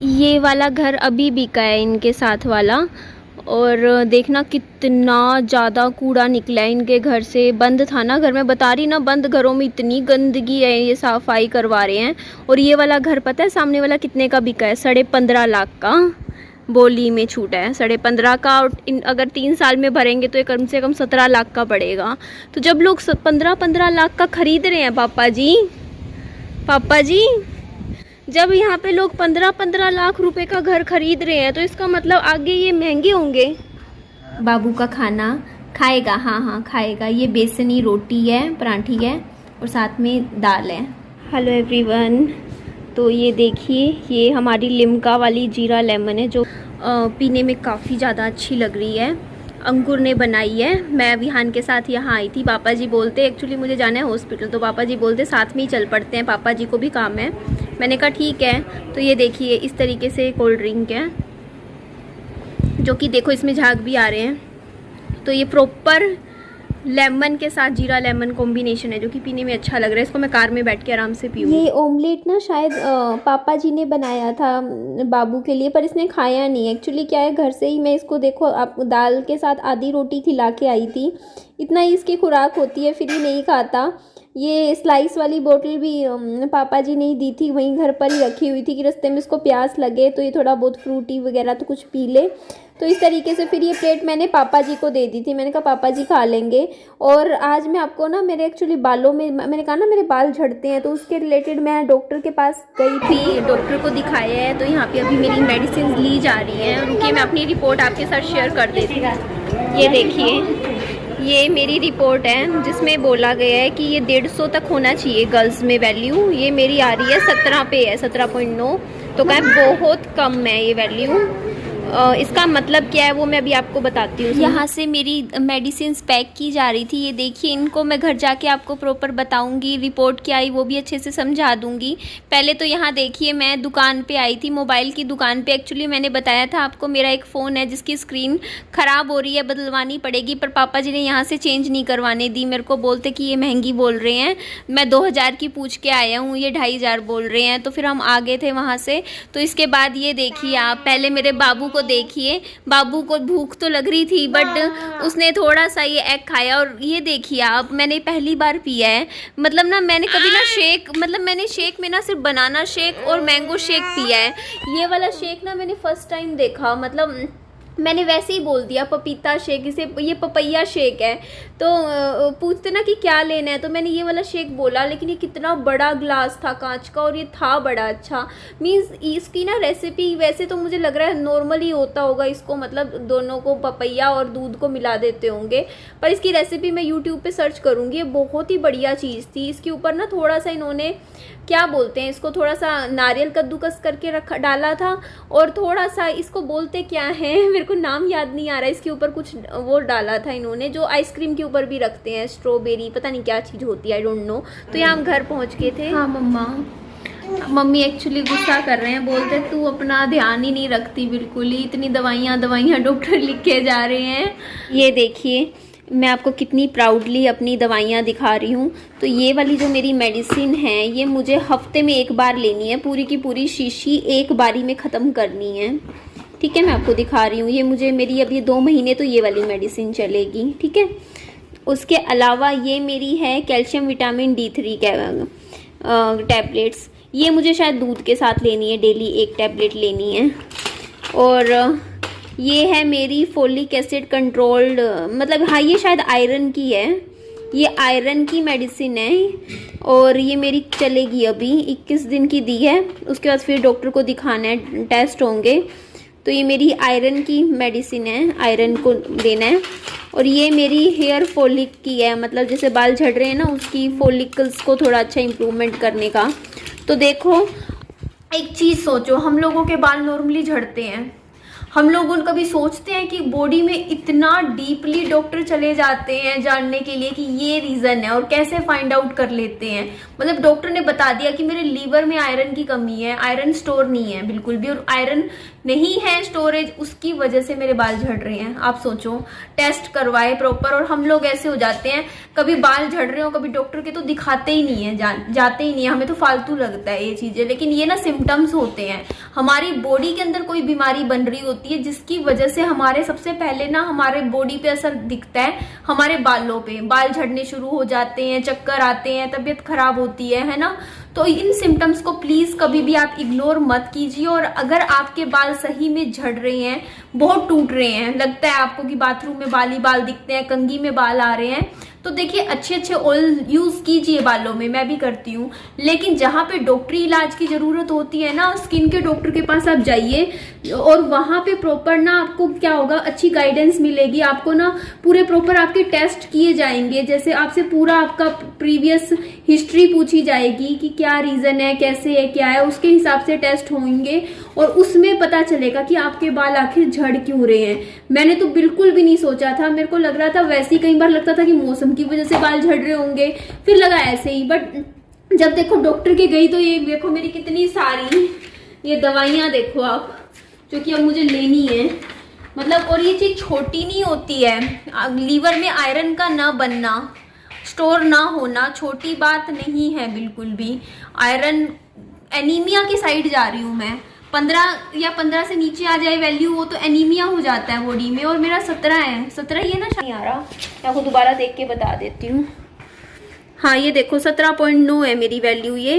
ये वाला घर अभी बिका है इनके साथ वाला। और देखना कितना ज़्यादा कूड़ा निकला है इनके घर से। बंद था ना घर में, बता रही ना, बंद घरों में इतनी गंदगी है, ये सफाई करवा रहे हैं। और ये वाला घर पता है सामने वाला कितने का बिका है? 15.5 लाख का बोली में छूटा है, 15.5 का। और अगर 3 साल में भरेंगे तो ये कम से कम 17 लाख का पड़ेगा। तो जब लोग 15-15 लाख का खरीद रहे हैं पापा जी, जब यहाँ पे लोग 15-15 लाख रुपए का घर खरीद रहे हैं तो इसका मतलब आगे ये महंगे होंगे। बाबू का खाना खाएगा? हाँ खाएगा। ये बेसनी रोटी है, पराठी है और साथ में दाल है। हेलो एवरीवन, तो ये देखिए, ये हमारी लिम्का वाली जीरा लेमन है जो पीने में काफ़ी ज़्यादा अच्छी लग रही है। अंकुर ने बनाई है। मैं विहान के साथ यहाँ आई थी। पापा जी बोलते एक्चुअली मुझे जाना है हॉस्पिटल, तो पापा जी बोलते साथ में ही चल पड़ते हैं, पापा जी को भी काम है। मैंने कहा ठीक है। तो ये देखिए इस तरीके से कोल्ड ड्रिंक है, जो कि देखो इसमें झाग भी आ रहे हैं। तो ये प्रॉपर लेमन के साथ जीरा लेमन कॉम्बिनेशन है, जो कि पीने में अच्छा लग रहा है। इसको मैं कार में बैठ के आराम से पीऊँगी। ये ऑमलेट ना शायद पापा जी ने बनाया था बाबू के लिए, पर इसने खाया नहीं। एक्चुअली क्या है, घर से ही मैं इसको देखो आप दाल के साथ आधी रोटी खिला के आई थी। इतना ही इसकी खुराक होती है, फिर ही नहीं खाता। ये स्लाइस वाली बोतल भी पापा जी ने ही दी थी, वहीं घर पर ही रखी हुई थी कि रास्ते में इसको प्यास लगे तो ये थोड़ा बहुत फ्रूटी वगैरह तो कुछ पी ले। तो इस तरीके से फिर ये प्लेट मैंने पापा जी को दे दी थी। मैंने कहा पापा जी खा लेंगे। और आज मैं आपको ना, मेरे एक्चुअली बालों में, मैंने कहा ना मेरे बाल झड़ते हैं, तो उसके रिलेटेड मैं डॉक्टर के पास गई थी, डॉक्टर को दिखाया है। तो यहाँ पे अभी मेरी मेडिसिन ली जा रही है। रुकिए मैं अपनी रिपोर्ट आपके साथ शेयर कर देती हूँ। ये देखिए, ये मेरी रिपोर्ट है जिसमें बोला गया है कि ये 150 तक होना चाहिए गर्ल्स में वैल्यू। ये मेरी आ रही है 17 पे है, 17.9। तो क्या बहुत कम है ये वैल्यू। इसका मतलब क्या है वो मैं अभी आपको बताती हूँ। यहाँ से मेरी मेडिसिन पैक की जा रही थी। ये देखिए, इनको मैं घर जाके आपको प्रॉपर बताऊंगी, रिपोर्ट क्या आई वो भी अच्छे से समझा दूंगी। पहले तो यहाँ देखिए, मैं दुकान पे आई थी, मोबाइल की दुकान पे। एक्चुअली मैंने बताया था आपको, मेरा एक फ़ोन है जिसकी स्क्रीन ख़राब हो रही है, बदलवानी पड़ेगी। पर पापा जी ने यहाँ से चेंज नहीं करवाने दी। मेरे को बोलते कि ये महंगी बोल रहे हैं। मैं 2000 की पूछ के आया हूँ, ये 2500 बोल रहे हैं। तो फिर हम आ गए थे वहाँ से। तो इसके बाद ये देखिए आप, पहले मेरे बाबू को देखिए, बाबू को भूख तो लग रही थी बट उसने थोड़ा सा ये एग खाया। और ये देखिए आप, मैंने पहली बार पिया है, मतलब ना मैंने कभी ना शेक, मतलब मैंने शेक में ना सिर्फ बनाना शेक और मैंगो शेक पिया है। ये वाला शेक ना मैंने फर्स्ट टाइम देखा, मतलब मैंने वैसे ही बोल दिया पपीता शेक, इसे ये पपैया शेक है। तो पूछते ना कि क्या लेना है, तो मैंने ये वाला शेक बोला। लेकिन ये कितना बड़ा ग्लास था कांच का, और ये था बड़ा अच्छा। मीन्स इसकी ना रेसिपी, वैसे तो मुझे लग रहा है नॉर्मल ही होता होगा इसको, मतलब दोनों को पपैया और दूध को मिला देते होंगे। पर इसकी रेसिपी मैं यूट्यूब पे सर्च करूँगी। ये बहुत ही बढ़िया चीज़ थी। इसके ऊपर ना थोड़ा सा इन्होंने क्या बोलते हैं इसको, थोड़ा सा नारियल कद्दूकस करके रखा डाला था। और थोड़ा सा इसको बोलते क्या है, मेरे को नाम याद नहीं आ रहा है। इसके ऊपर कुछ वो डाला था इन्होंने, जो आइसक्रीम के ऊपर भी रखते हैं, स्ट्रॉबेरी, पता नहीं क्या चीज़ होती है, आई डोंट नो। तो यहाँ हम घर पहुँच गए थे। हाँ मम्मी एक्चुअली गुस्सा कर रहे हैं, बोलते तू अपना ध्यान ही नहीं रखती बिल्कुल ही, इतनी दवाइयाँ डॉक्टर लिख के जा रहे हैं। ये देखिए, मैं आपको कितनी प्राउडली अपनी दवाइयाँ दिखा रही हूँ। तो ये वाली जो मेरी मेडिसिन है, ये मुझे हफ्ते में एक बार लेनी है, पूरी की पूरी शीशी एक बारी में ख़त्म करनी है। ठीक है, मैं आपको दिखा रही हूँ। ये मुझे मेरी अभी 2 महीने तो ये वाली मेडिसिन चलेगी। ठीक है, उसके अलावा ये मेरी है कैल्शियम विटामिन D3 टैबलेट्स। ये मुझे शायद दूध के साथ लेनी है, डेली 1 टैबलेट लेनी है। और ये है मेरी फोलिक एसिड कंट्रोल्ड, मतलब हाँ ये शायद आयरन की है, ये आयरन की मेडिसिन है। और ये मेरी चलेगी अभी 21 दिन की दी है। उसके बाद फिर डॉक्टर को दिखाना है, टेस्ट होंगे। तो ये मेरी आयरन की मेडिसिन है, आयरन को देना है। और ये मेरी हेयर फॉलिक की है, मतलब जैसे बाल झड़ रहे हैं ना, उसकी फॉलिकल्स को थोड़ा अच्छा इम्प्रूवमेंट करने का। तो देखो, एक चीज़ सोचो, हम लोगों के बाल नॉर्मली झड़ते हैं, हम लोग कभी सोचते हैं कि बॉडी में इतना डीपली डॉक्टर चले जाते हैं जानने के लिए कि ये रीज़न है, और कैसे फाइंड आउट कर लेते हैं। मतलब डॉक्टर ने बता दिया कि मेरे लीवर में आयरन की कमी है, आयरन स्टोर नहीं है बिल्कुल भी, और आयरन नहीं है स्टोरेज, उसकी वजह से मेरे बाल झड़ रहे हैं। आप सोचो, टेस्ट करवाए प्रॉपर, और हम लोग ऐसे हो जाते हैं, कभी बाल झड़ रहे हो, कभी डॉक्टर के तो दिखाते ही नहीं है, जाते ही नहीं है। हमें तो फालतू लगता है ये चीज़ें, लेकिन ये ना सिम्टम्स होते हैं। हमारी बॉडी के अंदर कोई बीमारी बन रही होती है जिसकी वजह से हमारे सबसे पहले ना हमारे बॉडी पे असर दिखता है, हमारे बालों पे बाल झड़ने शुरू हो जाते हैं, चक्कर आते हैं, तबीयत खराब होती है ना। तो इन सिम्टम्स को प्लीज कभी भी आप इग्नोर मत कीजिए। और अगर आपके बाल सही में झड़ रहे हैं, बहुत टूट रहे हैं, लगता है आपको कि बाथरूम में बाल ही बाल दिखते हैं, कंघी में बाल आ रहे हैं, तो देखिए अच्छे अच्छे ऑयल यूज कीजिए बालों में, मैं भी करती हूँ। लेकिन जहाँ पे डॉक्टरी इलाज की जरूरत होती है ना, स्किन के डॉक्टर के पास आप जाइए और वहां पे प्रॉपर ना आपको क्या होगा, अच्छी गाइडेंस मिलेगी आपको ना, पूरे प्रॉपर आपके टेस्ट किए जाएंगे। जैसे आपसे पूरा आपका प्रीवियस हिस्ट्री पूछी जाएगी कि क्या रीजन है, कैसे है, क्या है, उसके हिसाब से टेस्ट होंगे और उसमें पता चलेगा कि आपके बाल आखिर झड़ क्यों रहे हैं। मैंने तो बिल्कुल भी नहीं सोचा था, मेरे को लग रहा था वैसे ही, कई बार लगता था कि मौसम की वजह से बाल झड़ रहे होंगे, फिर लगा ऐसे ही। बट जब देखो डॉक्टर के गई तो ये देखो मेरी कितनी सारी ये दवाइयां देखो आप, जो कि अब मुझे लेनी है। मतलब और ये चीज छोटी नहीं होती है, लीवर में आयरन का ना बनना, स्टोर ना होना छोटी बात नहीं है बिल्कुल भी। आयरन एनीमिया की साइड जा रही हूँ मैं, 15 या 15 से नीचे आ जाए वैल्यू वो तो एनीमिया हो जाता है बॉडी में, और मेरा 17 है। 17 ही है ना, नहीं आ रहा, मैं आपको दोबारा देख के बता देती हूँ। हाँ ये देखो 17.9 है मेरी वैल्यू ये।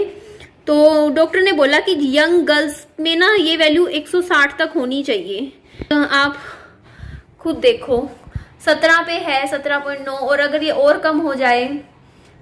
तो डॉक्टर ने बोला कि यंग गर्ल्स में ना ये वैल्यू 160 तक होनी चाहिए। तो आप खुद देखो 17 पे है 17.9, और अगर ये और कम हो जाए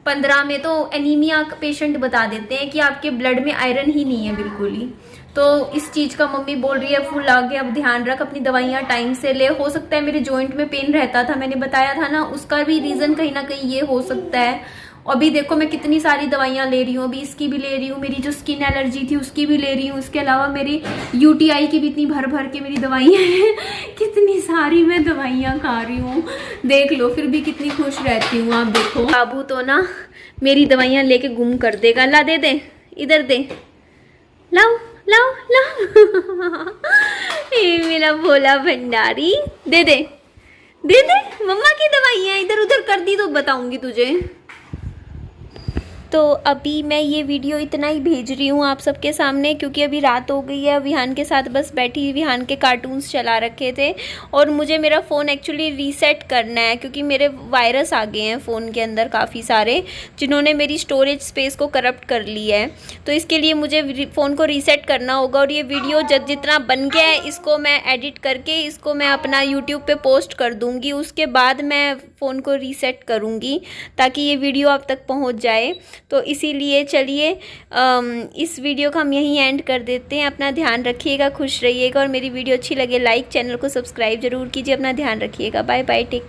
15 में तो एनीमिया पेशेंट बता देते हैं कि आपके ब्लड में आयरन ही नहीं है बिल्कुल ही। तो इस चीज का मम्मी बोल रही है फुल आगे अब ध्यान रख, अपनी दवाइयाँ टाइम से ले। हो सकता है मेरे जॉइंट में पेन रहता था, मैंने बताया था ना, उसका भी रीजन कहीं ना कहीं ये हो सकता है। अभी देखो मैं कितनी सारी दवाइयाँ ले रही हूँ, अभी इसकी भी ले रही हूँ, मेरी जो स्किन एलर्जी थी उसकी भी ले रही हूँ, इसके अलावा मेरी यूटीआई की भी इतनी भर भर के मेरी दवाइयाँ हैं कितनी सारी मैं दवाइयाँ खा रही हूँ, देख लो, फिर भी कितनी खुश रहती हूँ। आप देखो बाबू तो ना मेरी दवाइयाँ लेके गुम कर देगा। ला दे दे, इधर दे, लाओ लाओ लाओ ये मेरा भोला भंडारी, दे दे दे दे, मम्मा की दवाइयाँ इधर उधर कर दी तो बताऊंगी तुझे। तो अभी मैं ये वीडियो इतना ही भेज रही हूँ आप सबके सामने, क्योंकि अभी रात हो गई है। विहान के साथ बस बैठी, विहान के कार्टून्स चला रखे थे, और मुझे मेरा फ़ोन एक्चुअली रीसेट करना है, क्योंकि मेरे वायरस आ गए हैं फ़ोन के अंदर काफ़ी सारे, जिन्होंने मेरी स्टोरेज स्पेस को करप्ट कर ली है। तो इसके लिए मुझे फ़ोन को रीसेट करना होगा, और ये वीडियो जितना बन गया है इसको मैं एडिट करके इसको मैं अपना यूट्यूब पर पोस्ट कर दूँगी। उसके बाद मैं फ़ोन को रीसेट करूँगी ताकि ये वीडियो आप तक पहुँच जाए। तो इसीलिए चलिए इस वीडियो को हम यहीं एंड कर देते हैं। अपना ध्यान रखिएगा, खुश रहिएगा, और मेरी वीडियो अच्छी लगे लाइक, चैनल को सब्सक्राइब जरूर कीजिए। अपना ध्यान रखिएगा, बाय बाय, टेक।